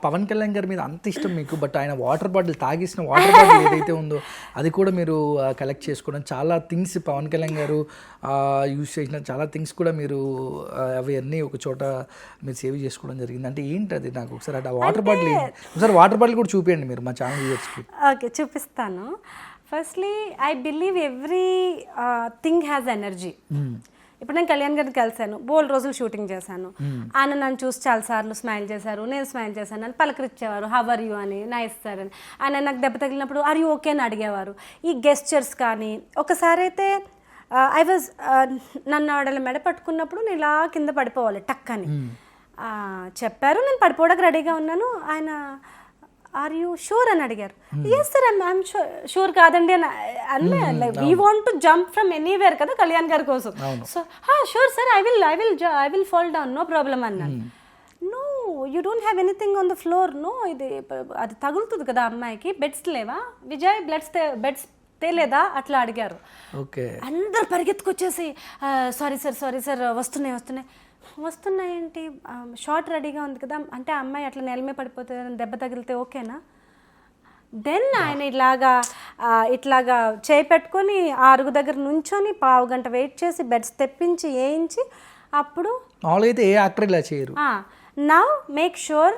పవన్ కళ్యాణ్ గారి మీద అంత ఇష్టం మీకు, బట్ ఆయన వాటర్ బాటిల్ తాగేసిన వాటర్ బాటిల్ ఏదైతే ఉందో అది కూడా మీరు కలెక్ట్ చేసుకోవడం, చాలా థింగ్స్ పవన్ కళ్యాణ్ గారు యూజ్ చేసిన చాలా థింగ్స్ కూడా మీరు అవి అన్నీ ఒక చోట మీరు సేవ్ చేసుకోవడం జరిగింది. అంటే ఏంటి అది? నాకు ఒకసారి ఆ వాటర్ బాటిల్ ఒకసారి వాటర్ బాటిల్ కూడా చూపించండి మీరు మా ఛానల్ వ్యూవర్స్కి. ఓకే, చూపిస్తాను. Firstly I believe every thing has energy. ఇప్పుడు నేను కళ్యాణ్ గారిని కలిశాను, బోల్ రోజులు షూటింగ్ చేశాను, ఆయన నన్ను చూసి చాలాసార్లు స్మైల్ చేశారు, నేను స్మైల్ చేశాను, నన్ను పలకరించేవారు, హవ్ ఆర్ యూ అని, నైస్ సార్ అని. ఆయన నాకు దెబ్బ తగిలినప్పుడు ఆర్ యూ ఓకే అని అడిగేవారు. ఈ గెస్చర్స్ కానీ, ఒకసారి అయితే ఐ వాజ్ నన్ను ఆడల మెడ పట్టుకున్నప్పుడు నేను ఇలా కింద పడిపోవాలి టక్ అని చెప్పారు. నేను పడిపోవడానికి రెడీగా ఉన్నాను. ఆయన ఆర్ యూ షూర్ అని అడిగారు. ఎస్ సార్ ఐఎమ్ షూర్ కాదండి అని అన్నీ like we want to jump from anywhere కదా కళ్యాణ్ గారి కోసం. So sure sir I will fall down, no problem అన్నాను. No you don't have anything on the floor, no ఇది అది తగులుతుంది కదా అమ్మాయికి, బెడ్స్ లేవా విజయ్, బెడ్స్ తేలేదా అట్లా అడిగారు. అందరు పరిగెత్తుకొచ్చేసి సారీ సార్ వస్తున్నాయేంటి, షార్ట్ రెడీగా ఉంది కదా, అంటే ఆ అమ్మాయి అట్లా నెలమే పడిపోతుంది, దెబ్బ తగిలితే ఓకేనా. దెన్ ఆయన ఇట్లాగా చేయి పెట్టుకొని అరుగు దగ్గర నుంచొని పావు గంట వెయిట్ చేసి బెడ్స్ తెప్పించి వేయించి అప్పుడు మామూలుగా ఏ యాక్టర్ ఇలా చేయరు. నౌ మేక్ షూర్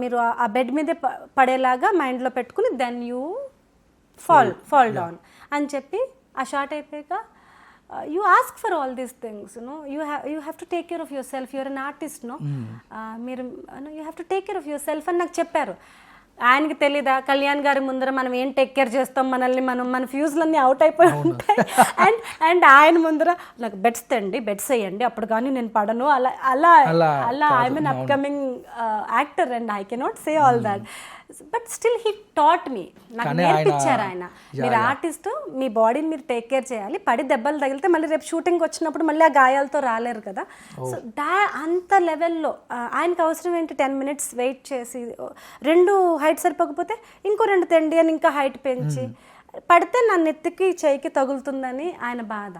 మీరు ఆ బెడ్ మీదే పడేలాగా మైండ్లో పెట్టుకుని దెన్ యూ ఫాల్ డౌన్ అని చెప్పి ఆ షార్ట్ అయిపోయాక you ask for all these things, you have to take care of yourself, you're an artist, మీరు you have to take care of yourself అని నాకు చెప్పారు. ఆయనకి తెలీదా కళ్యాణ్ గారి ముందర మనం ఏం టేక్ కేర్ చేస్తాం, మన ఫ్యూజ్లన్నీ అవుట్ అయిపోయి ఉంటాయి. అండ్ ఆయన ముందర నాకు బెడ్స్ వేయండి అప్పుడు కానీ నేను పడను, అలా I'm an upcoming actor and I cannot say all that. But still he taught me, నాకు నేర్పించారు ఆయన, మీరు ఆర్టిస్ట్, మీ బాడీని మీరు టేక్ కేర్ చేయాలి, పడి దెబ్బలు తగిలితే మళ్ళీ రేపు షూటింగ్ వచ్చినప్పుడు మళ్ళీ ఆ గాయాలతో రాలేరు కదా. సో అంత లెవెల్లో ఆయనకు అవసరం ఏంటి 10 minutes వెయిట్ చేసి 2 హైట్ సరిపోకపోతే ఇంకో 2 తెండి అని ఇంకా హైట్ పెంచి పడితే నా నెత్తికి చేయికి తగులుతుందని ఆయన బాధ.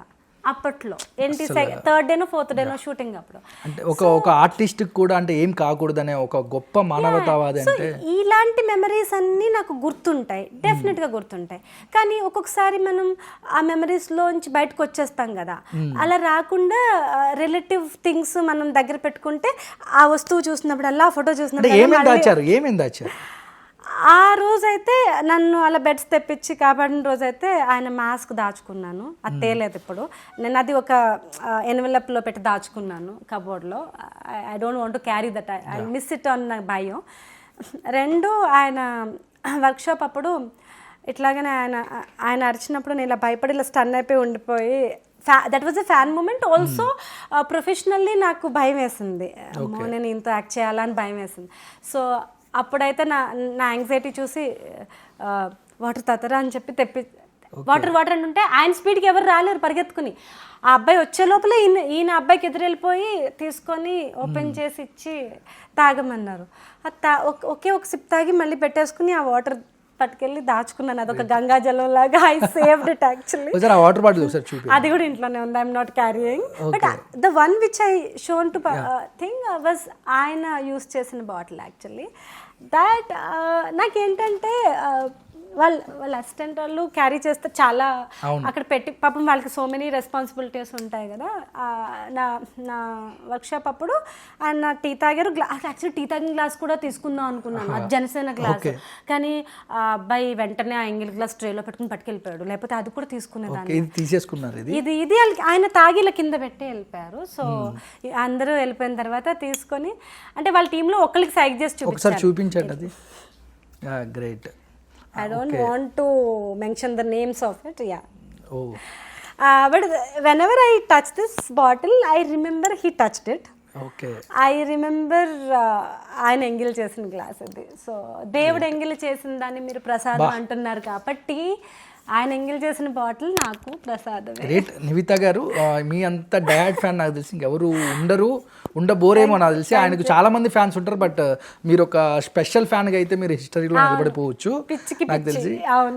అప్పట్లో ఏంటి 3rd డేనో 4th డేనో షూటింగ్ అప్పుడు. అంటే ఒక ఆర్టిస్ట్ కూడా అంటే ఏం కాకూడదనే ఒక గొప్ప మానవతావాది. అంటే ఇలాంటి మెమరీస్ అన్నీ నాకు గుర్తుంటాయి, డెఫినెట్గా గుర్తుంటాయి. కానీ ఒక్కొక్కసారి మనం ఆ మెమరీస్లోంచి బయటకు వచ్చేస్తాం కదా, అలా రాకుండా రిలేటివ్ థింగ్స్ మనం దగ్గర పెట్టుకుంటే ఆ వస్తువు చూసినప్పుడు అలా ఫోటో చూసినప్పుడు ఏమేం దాచారు. ఆ రోజైతే నన్ను అలా బెడ్స్ తెప్పించి కాపాడిన రోజైతే ఆయన మాస్క్ దాచుకున్నాను, అది తేలేదు. ఇప్పుడు నేను అది ఒక ఎన్వెలప్లో పెట్టి దాచుకున్నాను కబోర్డ్లో. I don't want to carry that, I miss it on నాకు భయం. 2 ఆయన వర్క్షాప్ అప్పుడు ఇట్లాగనే ఆయన అరిచినప్పుడు నేను ఇలా భయపడి ఇలా స్టన్ అయిపోయి ఉండిపోయి, that was a fan moment. Also professionally నాకు భయం వేసింది, నేను ఇంత యాక్ట్ చేయాలని భయం వేసింది. సో అప్పుడైతే నా యాంగ్జైటీ చూసి వాటర్ తతరా అని చెప్పి వాటర్ అని ఉంటే ఆయన స్పీడ్కి ఎవరు రాలేరు పరిగెత్తుకుని. ఆ అబ్బాయి వచ్చే లోపలే ఈయన అబ్బాయికి ఎదురెళ్ళిపోయి తీసుకొని ఓపెన్ చేసి ఇచ్చి తాగమన్నారు. ఒకే ఒక సిప్ తాగి మళ్ళీ పెట్టేసుకుని ఆ వాటర్ పట్టుకెళ్ళి దాచుకున్నాను. అదొక గంగా జలం లాగా. I saved it actually. అది కూడా ఇంట్లోనే ఉంది, I'm not carrying. But the one which I shown to thing was ఆయన యూస్ చేసిన బాటిల్ యాక్చువల్లీ. దాట్ నాకేంటంటే వాళ్ళ అసిస్టెంట్ వాళ్ళు క్యారీ చేస్తే చాలా అక్కడ పెట్టి, పాపం వాళ్ళకి సో మెనీ రెస్పాన్సిబిలిటీస్ ఉంటాయి కదా. నా వర్క్షాప్ అప్పుడు ఆయన టీ తాగారు. యాక్చువల్లీ టీ తాగిన గ్లాస్ కూడా తీసుకుందాం అనుకున్నాను, అది జనసేన గ్లాస్. కానీ ఆ అబ్బాయి వెంటనే ఆ ఎంగిల్ గ్లాస్ ట్రేలో పెట్టుకుని పట్టుకెళ్ళిపోయాడు, లేకపోతే అది కూడా తీసుకునేదాన్ని. ఇది ఆయన తాగిల కింద పెట్టి వెళ్ళిపోయారు. సో అందరూ వెళ్ళిపోయిన తర్వాత తీసుకొని, అంటే వాళ్ళ టీంలో ఒకరికి సైక్ చేసి చూపించండి. Great. I don't want to mention the names of it, yeah. But whenever I touch this bottle, I remember he touched it. I remember ఆయన ఎంగిల్ చేసిన గ్లాస్ అది. సో దేవుడు ఎంగిల్ చేసిన దాన్ని మీరు ప్రసాదం అంటున్నారు కాబట్టి ఆయన ఎంగిల్ చేసిన బాటిల్ నాకు ప్రసాదం. గ్రేట్ నివిత గారు, మీ అంత డయాడ్ ఫ్యాన్ నాకు తెలిసి ఇంకెవరు ఉండబోరేమో నాకు తెలిసి. ఆయనకు చాలా మంది ఫ్యాన్స్ ఉంటారు, బట్ మీరు ఒక స్పెషల్ ఫ్యాన్గా అయితే మీరు హిస్టరీలో నిలబడిపోవచ్చు నాకు తెలిసి.